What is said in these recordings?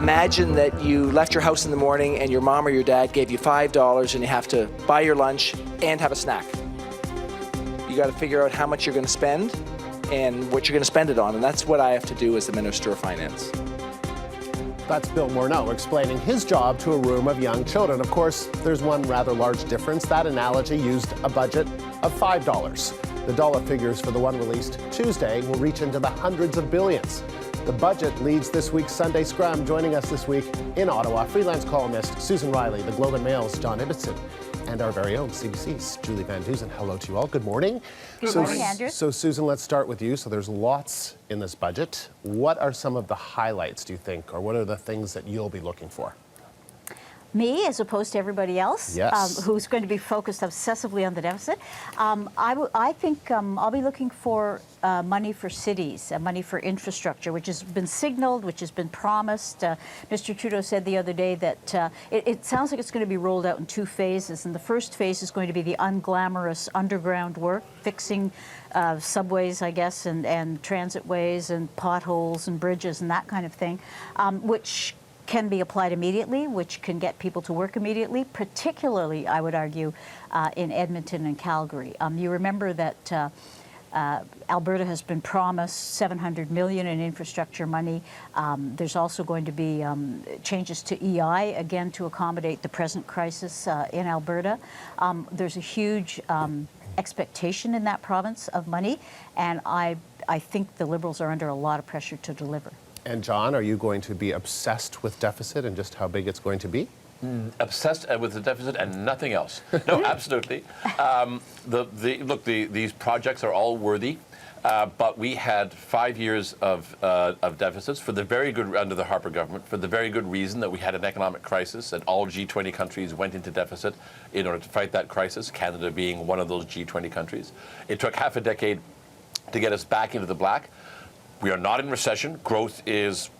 Imagine that you left your house in the morning and your mom or your dad gave you $5 and you have to buy your lunch and have a snack. You got to figure out how much you're going to spend and what you're going to spend it on, and that's what I have to do as the Minister of Finance. That's Bill Morneau explaining his job to a room of young children. Of course, there's one rather large difference. That analogy used a budget of $5. The dollar figures for the one released Tuesday will reach into the hundreds of billions. The budget leads this week's Sunday Scrum. Joining us this week in Ottawa, freelance columnist Susan Riley, the Globe and Mail's John Ibbitson, and our very own CBC's Julie Van Dusen. Hello to you all. Good morning. Good morning, Andrew. So, Susan, let's start with you. So there's lots in this budget. What are some of the highlights, do you think, or what are the things that you'll be looking for? Me, as opposed to everybody else, yes. Who's going to be focused obsessively on the deficit. I think I'll be looking for money for cities, money for infrastructure, which has been signaled, which has been promised. Mr. Trudeau said the other day that it sounds like it's going to be rolled out in 2 phases, and the first phase is going to be the unglamorous underground work, fixing subways, I guess, and transitways and potholes and bridges and that kind of thing, which can be applied immediately, which can get people to work immediately, particularly, I would argue, in Edmonton and Calgary. You remember that Alberta has been promised $700 million in infrastructure money. There's also going to be changes to EI, again, to accommodate the present crisis in Alberta. There's a huge expectation in that province of money, and I think the Liberals are under a lot of pressure to deliver. And John, are you going to be obsessed with deficit and just how big it's going to be? Obsessed with the deficit and nothing else. No, absolutely. These projects are all worthy, but we had 5 years of deficits for the very good under the Harper government, for the very good reason that we had an economic crisis and all G20 countries went into deficit in order to fight that crisis, Canada being one of those G20 countries. It took half a decade to get us back into the black. We are not in recession. Growth is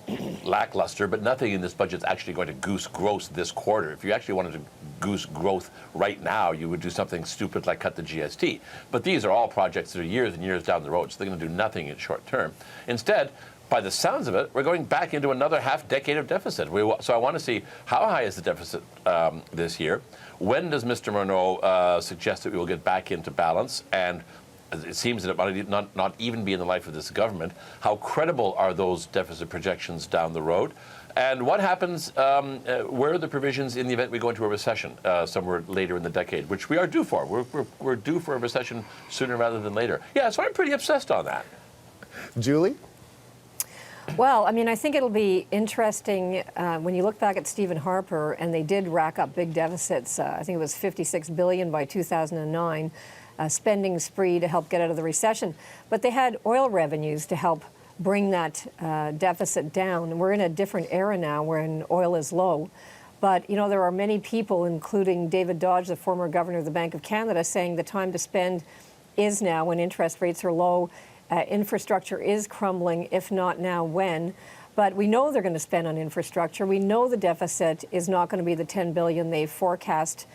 lackluster, but nothing in this budget is actually going to goose growth this quarter. If you actually wanted to goose growth right now, you would do something stupid like cut the GST. But these are all projects that are years and years down the road, so they're going to do nothing in short term. Instead, by the sounds of it, we're going back into another half decade of deficit. So I want to see how high is the deficit this year? When does Mr. Morneau suggest that we will get back into balance? And it seems that it might not even be in the life of this government. How credible are those deficit projections down the road? And what happens, where are the provisions in the event we go into a recession somewhere later in the decade, which we are due for? We're due for a recession sooner rather than later. Yeah, so I'm pretty obsessed on that. Julie? Well, I mean, I think it'll be interesting when you look back at Stephen Harper, and they did rack up big deficits. I think it was $56 billion by 2009. Spending spree to help get out of the recession. But they had oil revenues to help bring that deficit down. And we're in a different era now when oil is low. But, you know, there are many people, including David Dodge, the former governor of the Bank of Canada, saying the time to spend is now when interest rates are low. Infrastructure is crumbling, if not now, when? But we know they're going to spend on infrastructure. We know the deficit is not going to be the $10 billion they forecast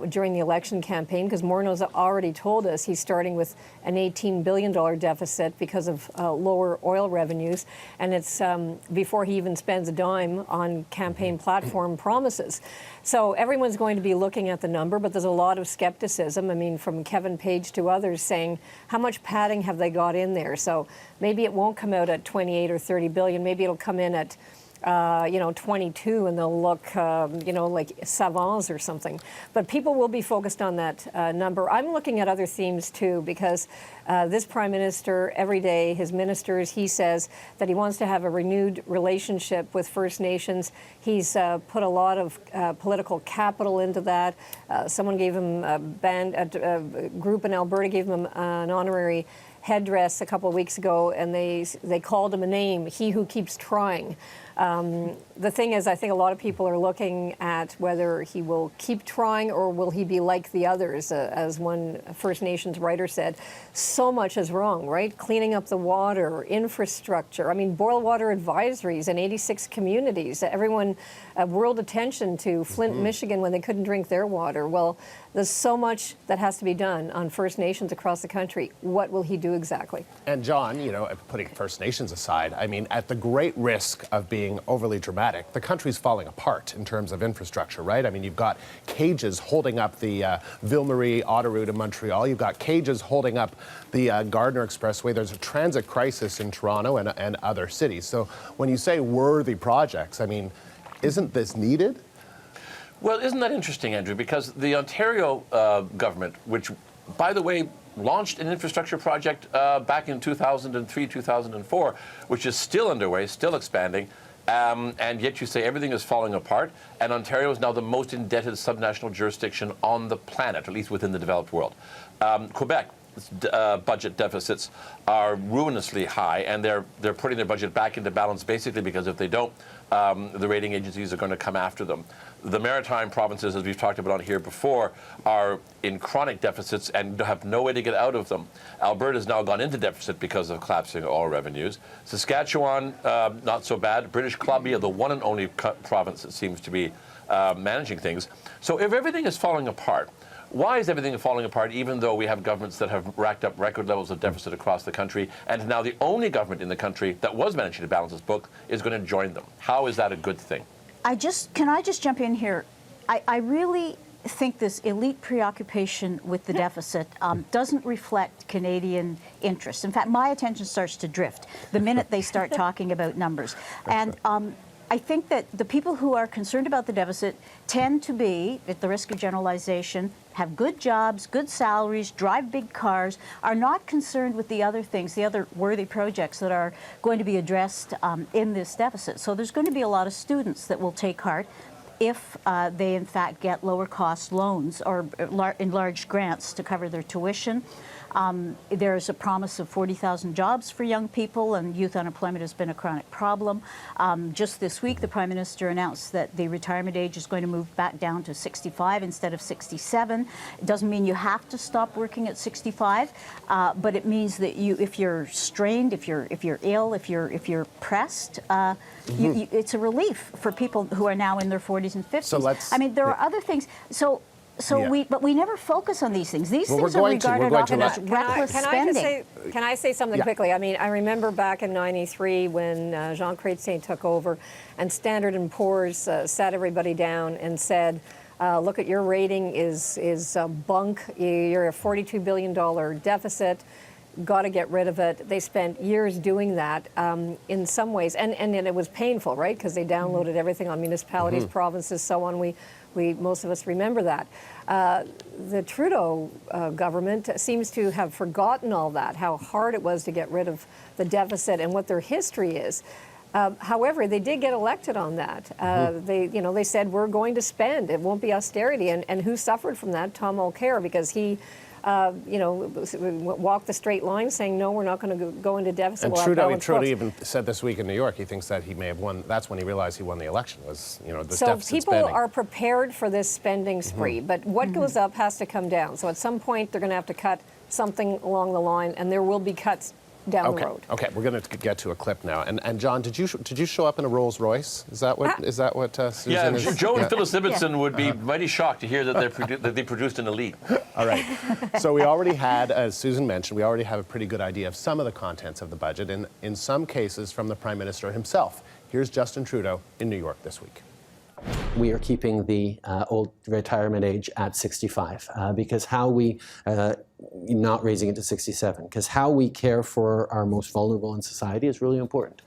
during the election campaign, because Morneau's already told us he's starting with an $18 billion deficit because of lower oil revenues, and it's before he even spends a dime on campaign platform promises. So everyone's going to be looking at the number, but there's a lot of skepticism. I mean, from Kevin Page to others saying, how much padding have they got in there? So maybe it won't come out at 28 or 30 billion. Maybe it'll come in at 22, and they'll look, like savants or something. But people will be focused on that number. I'm looking at other themes, too, because this Prime Minister, every day, his ministers, he says that he wants to have a renewed relationship with First Nations. He's put a lot of political capital into that. Someone gave him a group in Alberta gave him an honorary headdress a couple of weeks ago, and they called him a name, He Who Keeps Trying. The thing is, I think a lot of people are looking at whether he will keep trying or will he be like the others, as one First Nations writer said. So much is wrong, right? Cleaning up the water, infrastructure. I mean, boil water advisories in 86 communities. Everyone world attention to Flint, Michigan, when they couldn't drink their water. Well, there's so much that has to be done on First Nations across the country. What will he do exactly? And John, putting First Nations aside, I mean, at the great risk of being being overly dramatic, the country's falling apart in terms of infrastructure, right? I mean, you've got cages holding up the Ville-Marie autoroute in Montreal. You've got cages holding up the Gardiner Expressway. There's a transit crisis in Toronto and other cities. So when you say worthy projects, I mean, isn't this needed? Well, isn't that interesting, Andrew? Because the Ontario government, which, by the way, launched an infrastructure project back in 2003, 2004, which is still underway, still expanding, and yet you say everything is falling apart, and Ontario is now the most indebted subnational jurisdiction on the planet, at least within the developed world. Quebec budget deficits are ruinously high, and they're putting their budget back into balance basically because if they don't, the rating agencies are going to come after them. The maritime provinces, as we've talked about on here before, are in chronic deficits and have no way to get out of them. Alberta has now gone into deficit because of collapsing oil revenues. Saskatchewan, not so bad. British Columbia, the one and only province that seems to be managing things. So if everything is falling apart, why is everything falling apart even though we have governments that have racked up record levels of deficit across the country, and now the only government in the country that was managing to balance its book is going to join them? How is that a good thing? Can I just jump in here? I really think this elite preoccupation with the deficit doesn't reflect Canadian interests. In fact, my attention starts to drift the minute they start talking about numbers. And I think that the people who are concerned about the deficit tend to be, at the risk of generalization, have good jobs, good salaries, drive big cars, are not concerned with the other things, the other worthy projects that are going to be addressed in this deficit. So there's going to be a lot of students that will take heart if they, in fact, get lower cost loans or enlarged grants to cover their tuition. There's a promise of 40,000 jobs for young people, and youth unemployment has been a chronic problem. Just this week, the Prime Minister announced that the retirement age is going to move back down to 65 instead of 67. It doesn't mean you have to stop working at 65, but it means that if you're strained, if you're ill, if you're pressed, it's a relief for people who are now in their 40s and 50s. I mean, there are other things. But we never focus on these things. These things are regarded often as reckless spending. Can I say something quickly? I mean, I remember back in '93 when Jean Chrétien took over, and Standard & Poor's sat everybody down and said, "Look, at your rating is bunk. You're a $42 billion deficit. Got to get rid of it." They spent years doing that in some ways, and it was painful, right? Because they downloaded everything on municipalities, provinces, so on. Most of us remember that. The Trudeau government seems to have forgotten all that, how hard it was to get rid of the deficit and what their history is. However, they did get elected on that. They said, we're going to spend. It won't be austerity. And who suffered from that? Tom Mulcair, because he walked the straight line saying, no, we're not going to go into deficit. And Trudeau even said this week in New York, he thinks that he may have won. That's when he realized he won the election, was, the deficit spending. So people are prepared for this spending spree, but what goes up has to come down. So at some point, they're going to have to cut something along the line, and there will be cuts down the road. Okay, we're going to get to a clip now. And John, did you show up in a Rolls Royce? Is that what Susan is? Joe and Phyllis Ibbotson would be mighty shocked to hear that they produced an elite. All right. So we already had, as Susan mentioned, we already have a pretty good idea of some of the contents of the budget, and in some cases from the Prime Minister himself. Here's Justin Trudeau in New York this week. We are keeping the old retirement age at 65 because how we, not raising it to 67, because how we care for our most vulnerable in society is really important.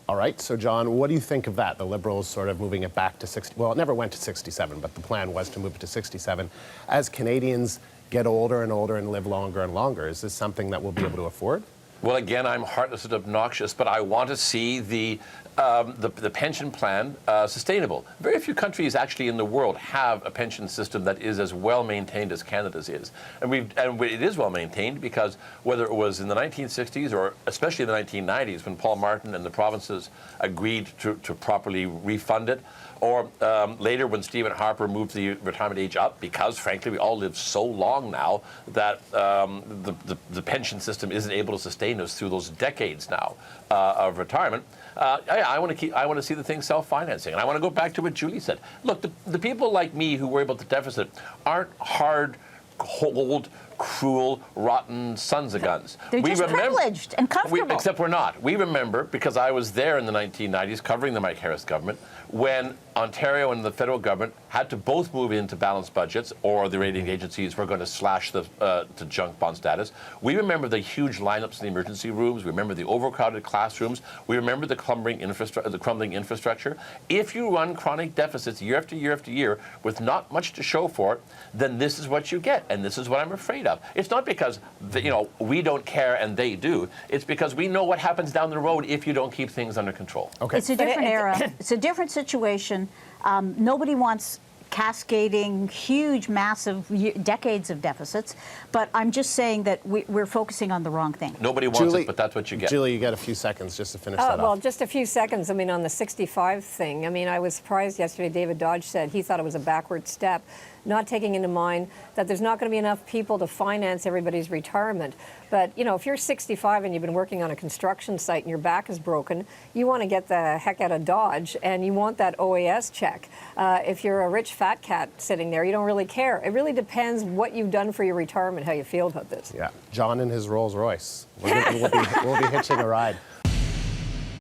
All right, so John, what do you think of that? The Liberals sort of moving it back to 60, well, it never went to 67, but the plan was to move it to 67. As Canadians get older and older and live longer and longer, is this something that we'll be able to afford? Well, again, I'm heartless and obnoxious, but I want to see the pension plan sustainable. Very few countries actually in the world have a pension system that is as well maintained as Canada's is, and it is well maintained because whether it was in the 1960s or especially in the 1990s when Paul Martin and the provinces agreed to properly refund it, or later when Stephen Harper moved the retirement age up, because frankly we all live so long now that the pension system isn't able to sustain us through those decades now of retirement. I want to see the thing self-financing, and I want to go back to what Julie said. Look, the people like me who worry about the deficit aren't hard, cold, cruel, rotten sons of guns. They're just privileged and comfortable. Except we're not. We remember, because I was there in the 1990s covering the Mike Harris government, when Ontario and the federal government had to both move into balanced budgets, or the rating agencies were going to slash the to junk bond status. We remember the huge lineups in the emergency rooms. We remember the overcrowded classrooms. We remember the crumbling infrastructure. If you run chronic deficits year after year after year with not much to show for it, then this is what you get, and this is what I'm afraid of. It's not because we don't care and they do. It's because we know what happens down the road if you don't keep things under control. Okay. It's a different era. It's a different situation. Nobody wants cascading, huge, massive, decades of deficits. But I'm just saying that we're focusing on the wrong thing. Nobody wants it, but that's what you get. Julie, you got a few seconds just to finish that Well, off. just a few seconds. I mean, on the 65 thing, I mean, I was surprised yesterday. David Dodge said he thought it was a backward step, not taking into mind that there's not going to be enough people to finance everybody's retirement. But, if you're 65 and you've been working on a construction site and your back is broken, you want to get the heck out of Dodge, and you want that OAS check. If you're a rich fat cat sitting there, you don't really care. It really depends what you've done for your retirement, how you feel about this. Yeah. John in his Rolls Royce. We'll be hitching a ride.